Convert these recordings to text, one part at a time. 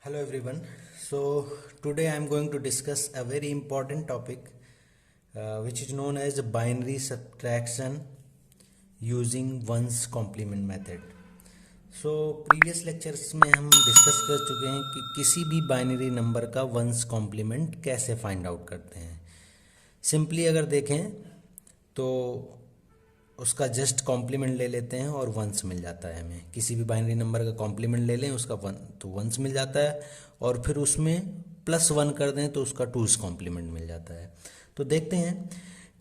Hello everyone. So today I am going to discuss a very important topic which is known as binary subtraction using ones complement method. So previous lectures में हम discuss कर चुके हैं कि किसी भी binary number का once complement कैसे फाइंड आउट करते हैं. सिंपली अगर देखें तो उसका जस्ट कॉम्प्लीमेंट ले लेते हैं और वंस मिल जाता है. हमें किसी भी बाइनरी नंबर का कॉम्प्लीमेंट ले लें उसका वंस मिल जाता है और फिर उसमें +1 कर दें तो उसका टूस कॉम्प्लीमेंट मिल जाता है. तो देखते हैं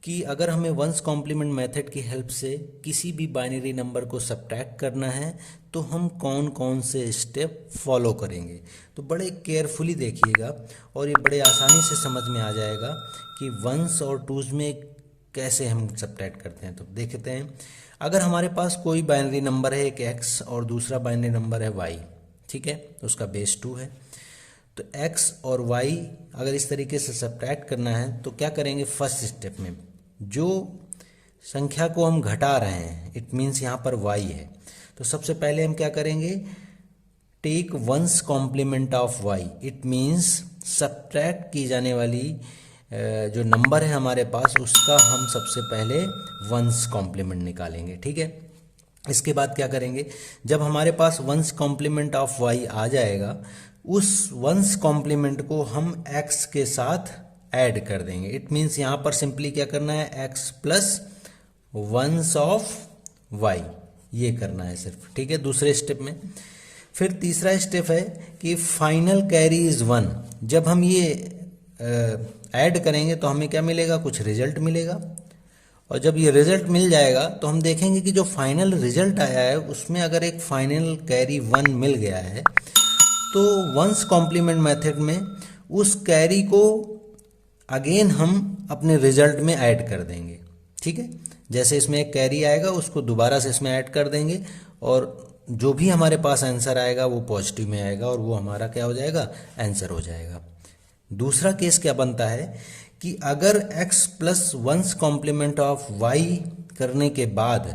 कि अगर हमें वंस कॉम्प्लीमेंट मेथड की हेल्प से किसी भी बाइनरी नंबर को सब्ट्रैक्ट करना है तो हम कौन कौन से स्टेप फॉलो करेंगे. तो बड़े केयरफुली देखिएगा और ये बड़े आसानी से समझ में आ जाएगा कि वंस और टूस में कैसे हम सब्ट्रैक्ट करते हैं. तो देखते हैं, अगर हमारे पास कोई बाइनरी नंबर है, एक x और दूसरा बाइनरी नंबर है y, ठीक है, तो उसका बेस 2 है. तो x और y अगर इस तरीके से सब्ट्रैक्ट करना है तो क्या करेंगे. फर्स्ट स्टेप में जो संख्या को हम घटा रहे हैं, इट मीन्स यहाँ पर y है, तो सबसे पहले हम क्या करेंगे. Take one's complement of y, it means subtract की जाने वाली जो नंबर है हमारे पास उसका हम सबसे पहले वंस कॉम्प्लीमेंट निकालेंगे. ठीक है, इसके बाद क्या करेंगे, जब हमारे पास वंस कॉम्प्लीमेंट ऑफ y आ जाएगा उस वंस कॉम्प्लीमेंट को हम x के साथ ऐड कर देंगे. इट मीन्स यहाँ पर सिंपली क्या करना है, x plus one's of y, ये करना है सिर्फ. ठीक है, दूसरे स्टेप में. फिर तीसरा स्टेप है कि फाइनल कैरी इज 1. जब हम ये ऐड करेंगे तो हमें क्या मिलेगा, कुछ रिजल्ट मिलेगा. और जब ये रिजल्ट मिल जाएगा तो हम देखेंगे कि जो फाइनल रिजल्ट आया है उसमें अगर एक फाइनल कैरी 1 मिल गया है तो वंस कॉम्प्लीमेंट मेथड में उस कैरी को अगेन हम अपने रिजल्ट में ऐड कर देंगे. ठीक है, जैसे इसमें एक कैरी आएगा उसको दोबारा से इसमें ऐड कर देंगे और जो भी हमारे पास आंसर आएगा वो पॉजिटिव में आएगा और वो हमारा क्या हो जाएगा, आंसर हो जाएगा. दूसरा केस क्या बनता है कि अगर x plus one's complement of y करने के बाद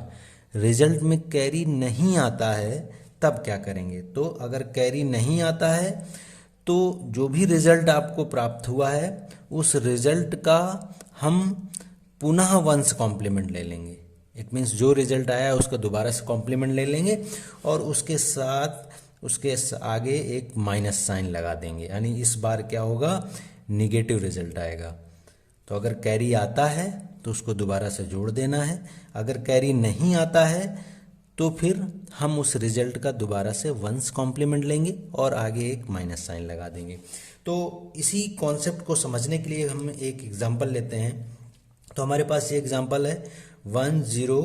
रिजल्ट में कैरी नहीं आता है तब क्या करेंगे. तो अगर कैरी नहीं आता है तो जो भी रिजल्ट आपको प्राप्त हुआ है उस रिजल्ट का हम पुनः वंस कॉम्प्लीमेंट ले लेंगे. इट मीन्स जो रिजल्ट आया है उसका दोबारा से कॉम्प्लीमेंट ले लेंगे और उसके साथ उसके आगे एक माइनस साइन लगा देंगे. यानी इस बार क्या होगा, निगेटिव रिजल्ट आएगा. तो अगर कैरी आता है तो उसको दोबारा से जोड़ देना है, अगर कैरी नहीं आता है तो फिर हम उस रिजल्ट का दोबारा से वंस कॉम्प्लीमेंट लेंगे और आगे एक माइनस साइन लगा देंगे. तो इसी कॉन्सेप्ट को समझने के लिए हम एक एग्जांपल लेते हैं. तो हमारे पास ये एग्जांपल है 1 0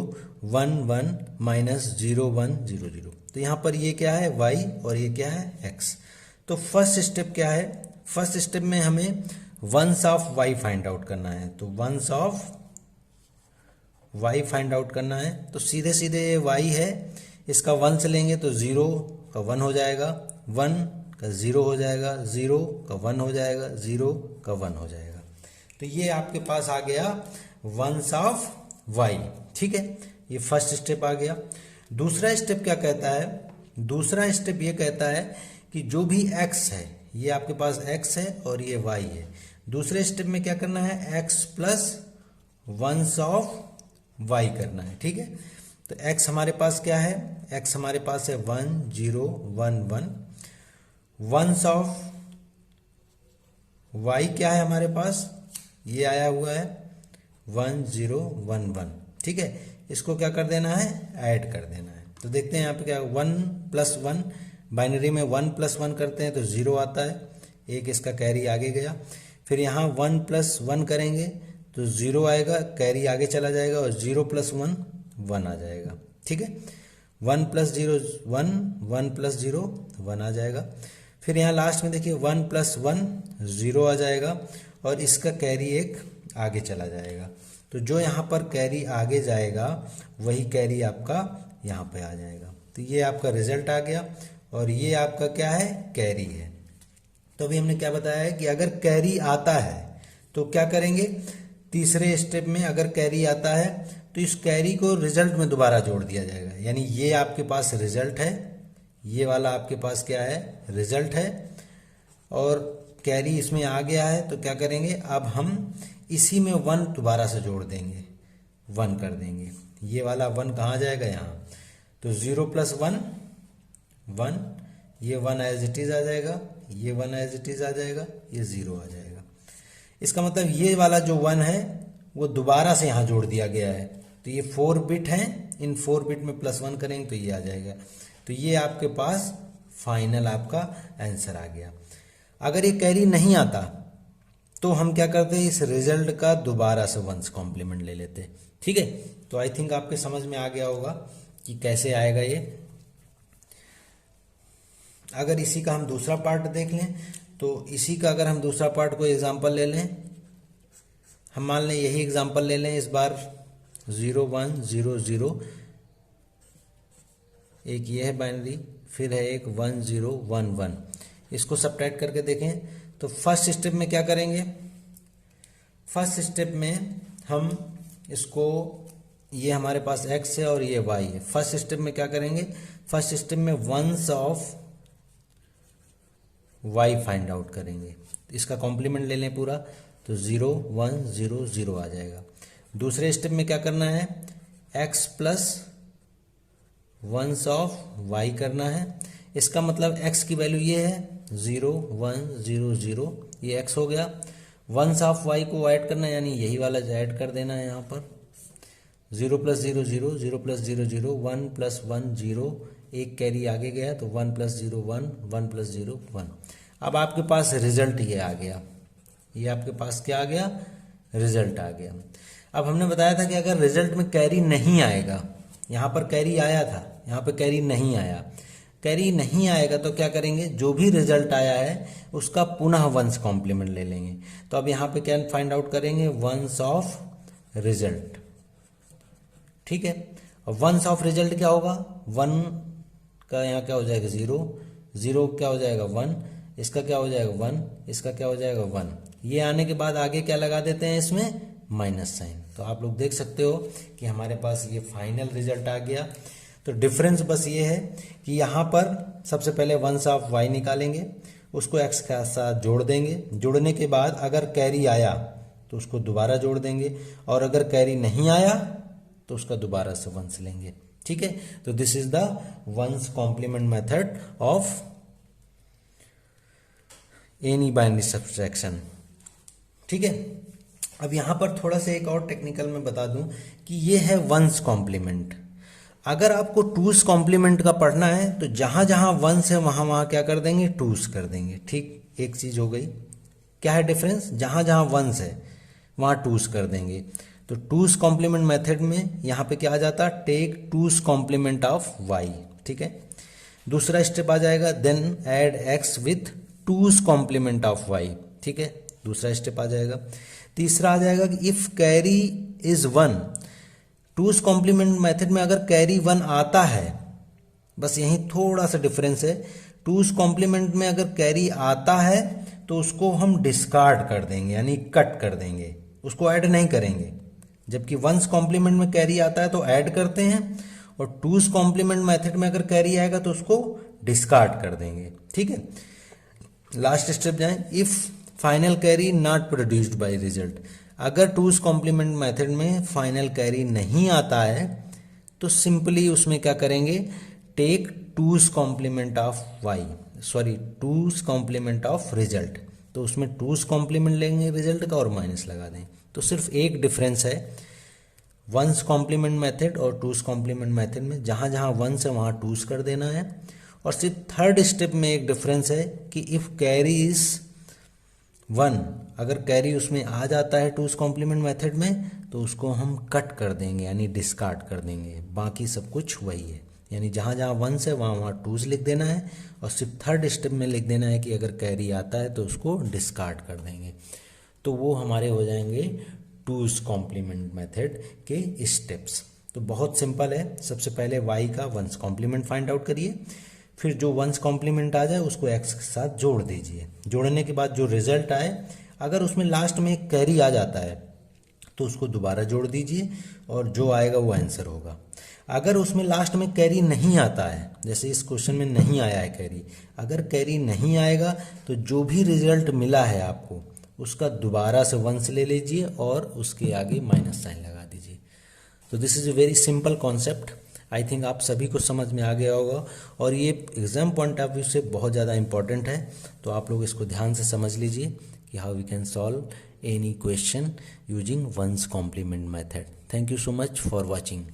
1 1 माइनस 0 1 0 0. तो यहाँ पर ये क्या है, y और ये क्या है, x. तो फर्स्ट स्टेप क्या है, फर्स्ट स्टेप में हमें one's of y find out करना है. तो one's of y find out करना है तो सीधे सीधे ये y है, इसका वंस लेंगे तो 0 का 1 हो जाएगा, 1 का 0 हो जाएगा, 0 का 1 हो जाएगा, 0 का 1 हो जाएगा. तो ये आपके पास आ गया वंस ऑफ y. ठीक है, ये फर्स्ट स्टेप आ गया. दूसरा स्टेप क्या कहता है, दूसरा स्टेप ये कहता है कि जो भी x है, ये आपके पास x है और ये y है. दूसरे स्टेप में क्या करना है, x plus one's of y करना है. ठीक है, तो x हमारे पास क्या है, x हमारे पास है 1 0 1 1. वंस ऑफ y क्या है हमारे पास, ये आया हुआ है 1 0 1 1. ठीक है, इसको क्या कर देना है, ऐड कर देना है. तो देखते हैं यहाँ पे क्या, 1 प्लस 1, बाइनरी में 1 प्लस 1 करते हैं तो 0 आता है, एक इसका कैरी आगे गया. फिर यहाँ 1 प्लस 1 करेंगे तो 0 आएगा, कैरी आगे चला जाएगा और 0 प्लस 1 1 आ जाएगा. ठीक है, 1 प्लस 0 1, 1 प्लस 0 1 आ जाएगा. फिर यहाँ लास्ट में देखिए 1 प्लस 1 0 आ जाएगा और इसका कैरी एक आगे चला जाएगा. तो जो यहाँ पर कैरी आगे जाएगा वही कैरी आपका यहाँ पे आ जाएगा. तो ये आपका रिजल्ट आ गया और ये आपका क्या है, कैरी है. तो अभी हमने क्या बताया है कि अगर कैरी आता है तो क्या करेंगे, तीसरे स्टेप में अगर कैरी आता है तो इस कैरी को रिजल्ट में दोबारा जोड़ दिया जाएगा. यानी ये आपके पास रिजल्ट है, ये वाला आपके पास क्या है, रिजल्ट है. और कैरी इसमें आ गया है, तो क्या करेंगे, अब हम इसी में 1 दोबारा से जोड़ देंगे, 1 कर देंगे। ये वाला 1 कहाँ जाएगा, यहाँ। तो 0 + 1 1, ये 1 एज इट इज आ जाएगा, ये 1 एज इट इज आ जाएगा, ये 0 आ जाएगा। इसका मतलब ये वाला जो 1 है वो दोबारा से यहाँ जोड़ दिया गया है। तो ये 4 बिट है, इन 4 बिट में +1 करेंगे तो ये आ जाएगा। तो ये आपके पास फाइनल आपका आंसर आ गया। अगर ये कैरी नहीं आता तो हम क्या करते हैं, इस रिजल्ट का दोबारा से 1s कॉम्प्लीमेंट ले लेते हैं। ठीक है, तो आई थिंक आपके समझ में आ गया होगा कि कैसे आएगा ये। अगर इसी का हम दूसरा पार्ट देख लें, तो इसी का अगर हम दूसरा पार्ट को एग्जांपल ले लें, हम मान लें यही एग्जांपल ले लें, इस बार 0 1 0 0, एक ये है बाइनरी, फिर है एक 1 0 1 1। इसको सब्ट्रैक्ट करके देखें तो फर्स्ट स्टेप में क्या करेंगे, फर्स्ट स्टेप में हम इसको, ये हमारे पास x है और ये y है। फर्स्ट स्टेप में क्या करेंगे, फर्स्ट स्टेप में 1s of y find out करेंगे। इसका कॉम्प्लीमेंट ले लें पूरा, तो 0 1 0 0 आ जाएगा। दूसरे स्टेप में क्या करना है, x + 1s ऑफ y करना है। इसका मतलब x की वैल्यू ये है 0 1 0 0, ये x हो गया। 1s ऑफ y को ऐड करना है, यानी यही वाला ऐड कर देना है यहाँ पर। 0 + 0 0, 0 + 0 0, 1 + 1 0, एक कैरी आगे गया तो 1 + 0 1, 1 + 0 1। अब आपके पास रिजल्ट ये आ गया, ये आपके पास क्या आ गया, रिजल्ट आ गया। अब हमने बताया था कि अगर रिजल्ट में कैरी नहीं आएगा, यहाँ पर कैरी आया था, यहाँ पे कैरी नहीं आया, कैरी नहीं आएगा तो क्या करेंगे, जो भी रिजल्ट आया है उसका पुनः 1s कॉम्प्लीमेंट ले लेंगे। तो अब यहाँ पे क्या फाइंड आउट करेंगे, 1s ऑफ रिजल्ट। ठीक है, अब 1s ऑफ रिजल्ट क्या होगा, 1 का यहाँ क्या हो जाएगा 0, 0 क्या हो जाएगा 1, इसका क्या हो जाएगा 1, इसका क्या हो जाएगा 1। ये आने के बाद आगे क्या लगा देते हैं, इसमें माइनस साइन। तो आप लोग देख सकते हो कि हमारे पास ये फाइनल रिजल्ट आ गया। तो डिफरेंस बस ये है कि यहाँ पर सबसे पहले 1s ऑफ y निकालेंगे, उसको x के साथ जोड़ देंगे, जोड़ने के बाद अगर कैरी आया तो उसको दोबारा जोड़ देंगे, और अगर कैरी नहीं आया तो उसका दोबारा से 1s लेंगे। ठीक है, तो this is the 1s complement method of any binary subtraction. ठीक है, अब यहाँ पर थोड़ा सा एक और टेक्निकल में बता दूं कि ये है 1s कॉम्प्लीमेंट। अगर आपको 2s कॉम्प्लीमेंट का पढ़ना है तो जहां जहां 1s है वहां वहां क्या कर देंगे, 2s कर देंगे। ठीक, एक चीज हो गई। क्या है डिफरेंस, जहां जहां 1s है वहां 2s कर देंगे। तो 2s कॉम्प्लीमेंट मेथड में यहाँ पे क्या आ जाता, take 2s complement of y। ठीक है, दूसरा स्टेप आ जाएगा, then add x with 2s complement of y। ठीक है, दूसरा स्टेप आ जाएगा। तीसरा आ जाएगा कि if carry is 1, 2s complement method में अगर कैरी 1 आता है, बस यही थोड़ा सा डिफरेंस है। 2s कॉम्प्लीमेंट में अगर कैरी आता है तो उसको हम डिस्कार्ड कर देंगे, यानी कट कर देंगे, उसको ऐड नहीं करेंगे। जबकि 1s कॉम्प्लीमेंट में कैरी आता है तो ऐड करते हैं, और 2s कॉम्प्लीमेंट मेथड में अगर कैरी आएगा तो उसको डिस्कार्ड कर देंगे। ठीक है, लास्ट स्टेप जाएं, if final carry not produced by result. अगर 2s कॉम्प्लीमेंट मेथड में फाइनल कैरी नहीं आता है तो सिंपली उसमें क्या करेंगे, take 2s complement of y, sorry 2s complement of result. तो उसमें 2s कॉम्प्लीमेंट लेंगे रिजल्ट का और माइनस लगा दें। तो सिर्फ एक डिफरेंस है 1s कॉम्प्लीमेंट मेथड और 2s कॉम्प्लीमेंट मेथड में, जहां जहां 1s है वहां 2s कर देना है। और सिर्फ थर्ड स्टेप में एक डिफरेंस है कि इफ कैरी इज 1, अगर कैरी उसमें आ जाता है 2s कॉम्प्लीमेंट मेथड में तो उसको हम कट कर देंगे, यानी डिस्कार्ड कर देंगे। बाकी सब कुछ वही है, यानी जहाँ जहाँ 1s है वहाँ वहाँ 2s लिख देना है, और सिर्फ थर्ड स्टेप में लिख देना है कि अगर कैरी आता है तो उसको डिस्कार्ड कर देंगे। तो वो हमारे हो जाएंगे 2s कॉम्प्लीमेंट मेथड के स्टेप्स। तो बहुत सिंपल है, सबसे पहले y का 1s कॉम्प्लीमेंट फाइंड आउट करिए, फिर जो 1s कॉम्प्लीमेंट आ जाए उसको x के साथ जोड़ दीजिए। जोड़ने के बाद जो रिजल्ट आए, अगर उसमें लास्ट में एक कैरी आ जाता है तो उसको दोबारा जोड़ दीजिए, और जो आएगा वो आंसर होगा। अगर उसमें लास्ट में कैरी नहीं आता है, जैसे इस क्वेश्चन में नहीं आया है कैरी, अगर कैरी नहीं आएगा तो जो भी रिजल्ट मिला है आपको उसका दोबारा से 1 से ले लीजिए और उसके आगे माइनस साइन लगा दीजिए। तो this is a very simple concept. I think आप सभी को समझ में आ गया होगा और ये एग्ज़ाम पॉइंट ऑफ व्यू से बहुत ज़्यादा इंपॉर्टेंट है। तो आप लोग इसको ध्यान से समझ लीजिए कि how we can solve any question using one's complement method. Thank you so much for watching.